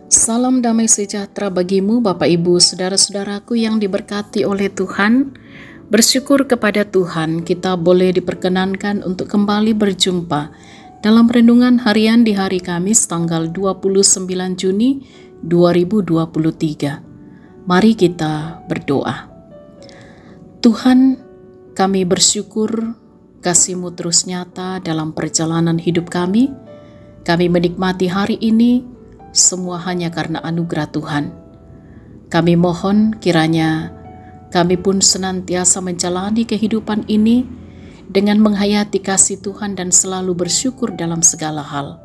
Salam damai sejahtera bagimu Bapak Ibu Saudara-saudaraku yang diberkati oleh Tuhan. Bersyukur kepada Tuhan kita boleh diperkenankan untuk kembali berjumpa dalam renungan harian di hari Kamis tanggal 29 Juni 2023. Mari kita berdoa. Tuhan, kami bersyukur kasih-Mu terus nyata dalam perjalanan hidup kami. Kami menikmati hari ini semua hanya karena anugerah Tuhan. Kami mohon kiranya kami pun senantiasa menjalani kehidupan ini dengan menghayati kasih Tuhan dan selalu bersyukur dalam segala hal.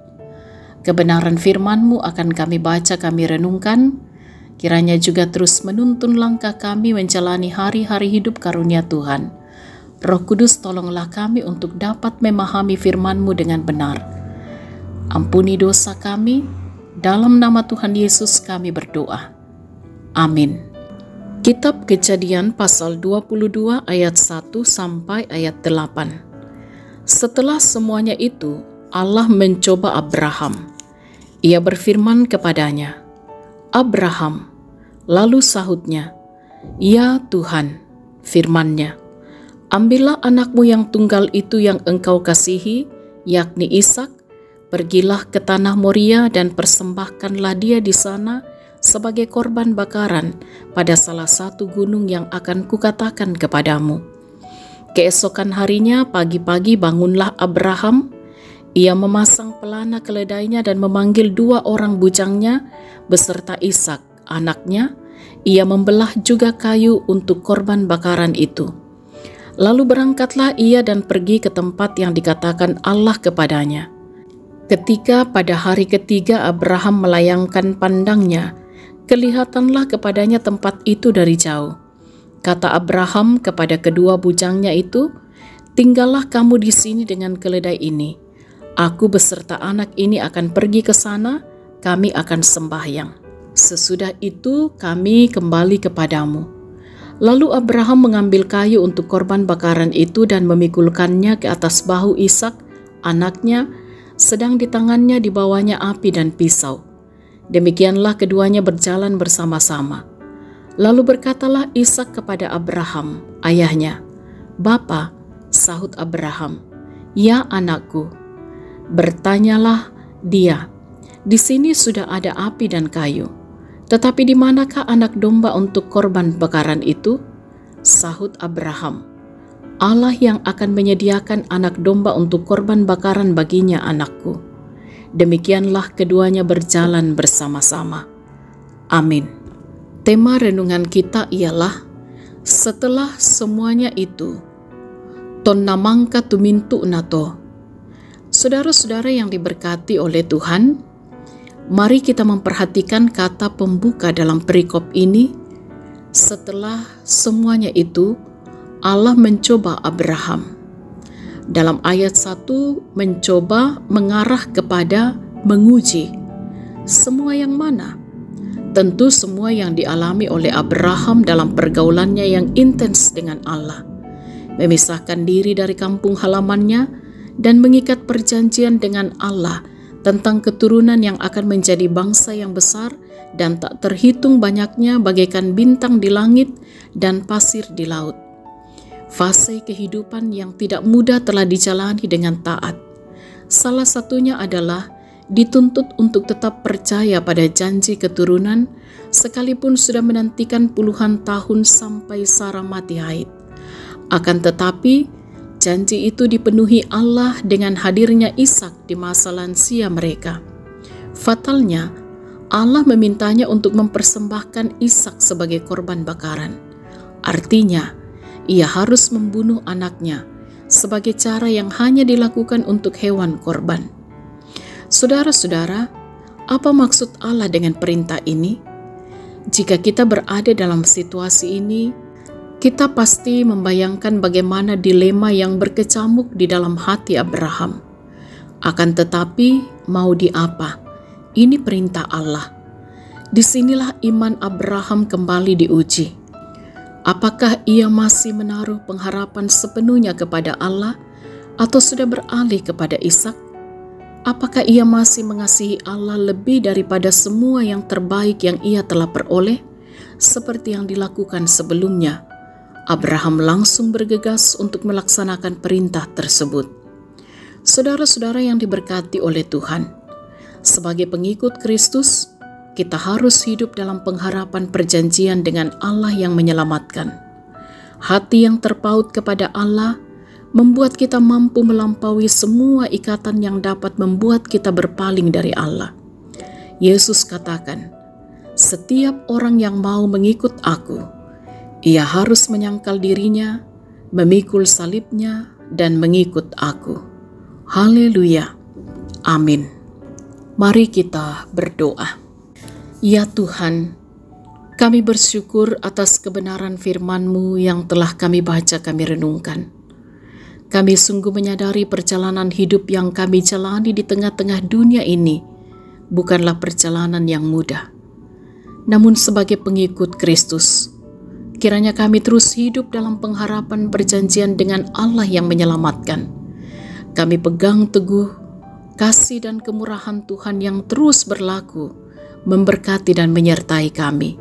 Kebenaran firman-Mu akan kami baca, kami renungkan, kiranya juga terus menuntun langkah kami menjalani hari-hari hidup karunia Tuhan. Roh Kudus, tolonglah kami untuk dapat memahami firman-Mu dengan benar. Ampuni dosa kami. Dalam nama Tuhan Yesus kami berdoa. Amin. Kitab Kejadian pasal 22 ayat 1 sampai ayat 8. Setelah semuanya itu, Allah mencoba Abraham. Ia berfirman kepadanya, "Abraham." Lalu sahutnya, "Ya Tuhan," firman-Nya, "ambillah anakmu yang tunggal itu yang engkau kasihi, yakni Ishak. Pergilah ke tanah Moria dan persembahkanlah dia di sana sebagai korban bakaran pada salah satu gunung yang akan kukatakan kepadamu." Keesokan harinya pagi-pagi bangunlah Abraham. Ia memasang pelana keledainya dan memanggil 2 orang bujangnya beserta Ishak, anaknya. Ia membelah juga kayu untuk korban bakaran itu. Lalu berangkatlah ia dan pergi ke tempat yang dikatakan Allah kepadanya. Ketika pada hari ketiga Abraham melayangkan pandangnya, kelihatanlah kepadanya tempat itu dari jauh. Kata Abraham kepada kedua bujangnya itu, "Tinggallah kamu di sini dengan keledai ini. Aku beserta anak ini akan pergi ke sana, kami akan sembahyang. Sesudah itu kami kembali kepadamu." Lalu Abraham mengambil kayu untuk korban bakaran itu dan memikulkannya ke atas bahu Ishak, anaknya, sedang di tangannya dibawanya api dan pisau. Demikianlah keduanya berjalan bersama-sama. Lalu berkatalah Ishak kepada Abraham, ayahnya, "Bapa," sahut Abraham. "Ya anakku." Bertanyalah dia, "Di sini sudah ada api dan kayu, tetapi di manakah anak domba untuk korban bakaran itu?" Sahut Abraham, "Allah yang akan menyediakan anak domba untuk korban bakaran baginya, anakku." Demikianlah keduanya berjalan bersama-sama. Amin. Tema renungan kita ialah setelah semuanya itu, ton namangka tumintu nato. Saudara-saudara yang diberkati oleh Tuhan, mari kita memperhatikan kata pembuka dalam perikop ini. Setelah semuanya itu, Allah mencoba Abraham. Dalam ayat 1, mencoba mengarah kepada menguji. Semua yang mana? Tentu semua yang dialami oleh Abraham dalam pergaulannya yang intens dengan Allah. Memisahkan diri dari kampung halamannya dan mengikat perjanjian dengan Allah tentang keturunan yang akan menjadi bangsa yang besar dan tak terhitung banyaknya bagaikan bintang di langit dan pasir di laut. Fase kehidupan yang tidak mudah telah dijalani dengan taat. Salah satunya adalah dituntut untuk tetap percaya pada janji keturunan, sekalipun sudah menantikan puluhan tahun sampai Sarah mati haid. Akan tetapi, janji itu dipenuhi Allah dengan hadirnya Ishak di masa lansia mereka. Fatalnya, Allah memintanya untuk mempersembahkan Ishak sebagai korban bakaran. Artinya, ia harus membunuh anaknya sebagai cara yang hanya dilakukan untuk hewan korban. Saudara-saudara, apa maksud Allah dengan perintah ini? Jika kita berada dalam situasi ini, kita pasti membayangkan bagaimana dilema yang berkecamuk di dalam hati Abraham. Akan tetapi, mau di apa? Ini perintah Allah. Disinilah iman Abraham kembali diuji. Apakah ia masih menaruh pengharapan sepenuhnya kepada Allah atau sudah beralih kepada Ishak? Apakah ia masih mengasihi Allah lebih daripada semua yang terbaik yang ia telah peroleh? Seperti yang dilakukan sebelumnya, Abraham langsung bergegas untuk melaksanakan perintah tersebut. Saudara-saudara yang diberkati oleh Tuhan, sebagai pengikut Kristus, kita harus hidup dalam pengharapan perjanjian dengan Allah yang menyelamatkan. Hati yang terpaut kepada Allah membuat kita mampu melampaui semua ikatan yang dapat membuat kita berpaling dari Allah. Yesus katakan, "Setiap orang yang mau mengikut Aku, ia harus menyangkal dirinya, memikul salibnya, dan mengikut Aku." Haleluya. Amin. Mari kita berdoa. Ya Tuhan, kami bersyukur atas kebenaran firman-Mu yang telah kami baca, kami renungkan. Kami sungguh menyadari perjalanan hidup yang kami jalani di tengah-tengah dunia ini bukanlah perjalanan yang mudah. Namun sebagai pengikut Kristus, kiranya kami terus hidup dalam pengharapan perjanjian dengan Allah yang menyelamatkan. Kami pegang teguh kasih dan kemurahan Tuhan yang terus berlaku, memberkati dan menyertai kami.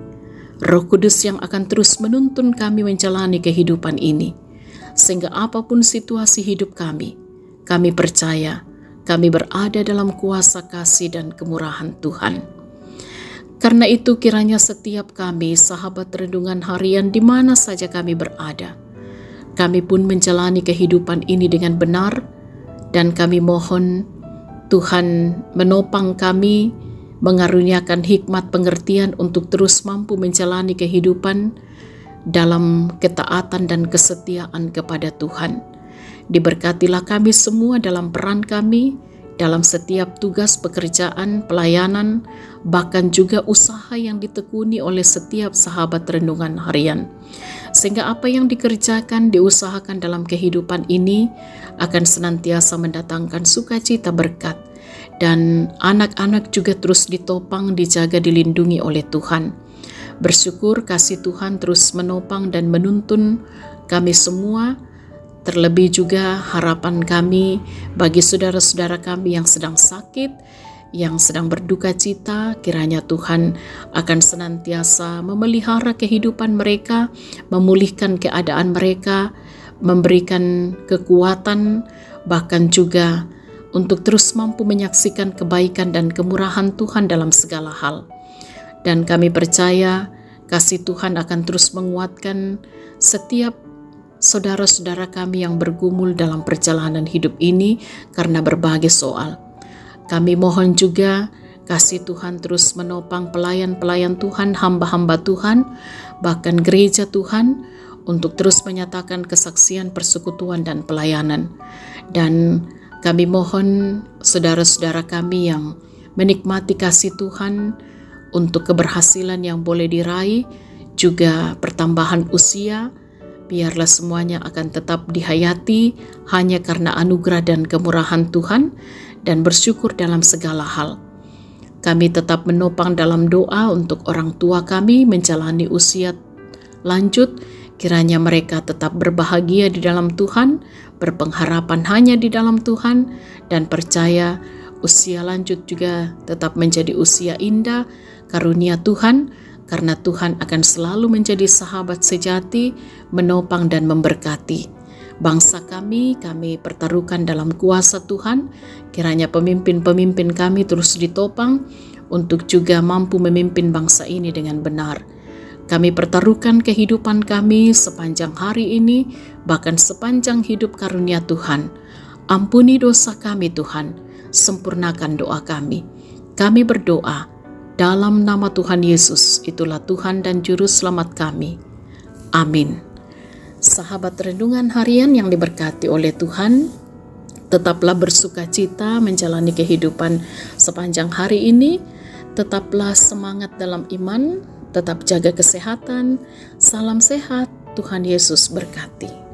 Roh Kudus yang akan terus menuntun kami menjalani kehidupan ini. Sehingga apapun situasi hidup kami percaya kami berada dalam kuasa kasih dan kemurahan Tuhan. Karena itu kiranya setiap kami, sahabat renungan harian di mana saja kami berada, kami pun menjalani kehidupan ini dengan benar, dan kami mohon Tuhan menopang kami, mengaruniakan hikmat pengertian untuk terus mampu menjalani kehidupan dalam ketaatan dan kesetiaan kepada Tuhan. Diberkatilah kami semua dalam peran kami, dalam setiap tugas pekerjaan, pelayanan, bahkan juga usaha yang ditekuni oleh setiap sahabat renungan harian. Sehingga apa yang dikerjakan, diusahakan dalam kehidupan ini akan senantiasa mendatangkan sukacita berkat. Dan anak-anak juga terus ditopang, dijaga, dilindungi oleh Tuhan. Bersyukur kasih Tuhan terus menopang dan menuntun kami semua, terlebih juga harapan kami bagi saudara-saudara kami yang sedang sakit, yang sedang berduka cita. Kiranya Tuhan akan senantiasa memelihara kehidupan mereka, memulihkan keadaan mereka, memberikan kekuatan, bahkan juga untuk terus mampu menyaksikan kebaikan dan kemurahan Tuhan dalam segala hal. Dan kami percaya kasih Tuhan akan terus menguatkan setiap saudara-saudara kami yang bergumul dalam perjalanan hidup ini karena berbagai soal. Kami mohon juga kasih Tuhan terus menopang pelayan-pelayan Tuhan, hamba-hamba Tuhan, bahkan gereja Tuhan, untuk terus menyatakan kesaksian, persekutuan, dan pelayanan. Dan kami mohon saudara-saudara kami yang menikmati kasih Tuhan untuk keberhasilan yang boleh diraih, juga pertambahan usia, biarlah semuanya akan tetap dihayati hanya karena anugerah dan kemurahan Tuhan, dan bersyukur dalam segala hal. Kami tetap menopang dalam doa untuk orang tua kami menjalani usia lanjut, kiranya mereka tetap berbahagia di dalam Tuhan, berpengharapan hanya di dalam Tuhan, dan percaya usia lanjut juga tetap menjadi usia indah, karunia Tuhan, karena Tuhan akan selalu menjadi sahabat sejati, menopang dan memberkati. Bangsa kami pertaruhkan dalam kuasa Tuhan, kiranya pemimpin-pemimpin kami terus ditopang untuk juga mampu memimpin bangsa ini dengan benar. Kami pertaruhkan kehidupan kami sepanjang hari ini, bahkan sepanjang hidup karunia Tuhan. Ampuni dosa kami Tuhan, sempurnakan doa kami. Kami berdoa dalam nama Tuhan Yesus, itulah Tuhan dan Juru Selamat kami. Amin. Sahabat renungan harian yang diberkati oleh Tuhan, tetaplah bersuka cita menjalani kehidupan sepanjang hari ini. Tetaplah semangat dalam iman, tetap jaga kesehatan. Salam sehat, Tuhan Yesus berkati.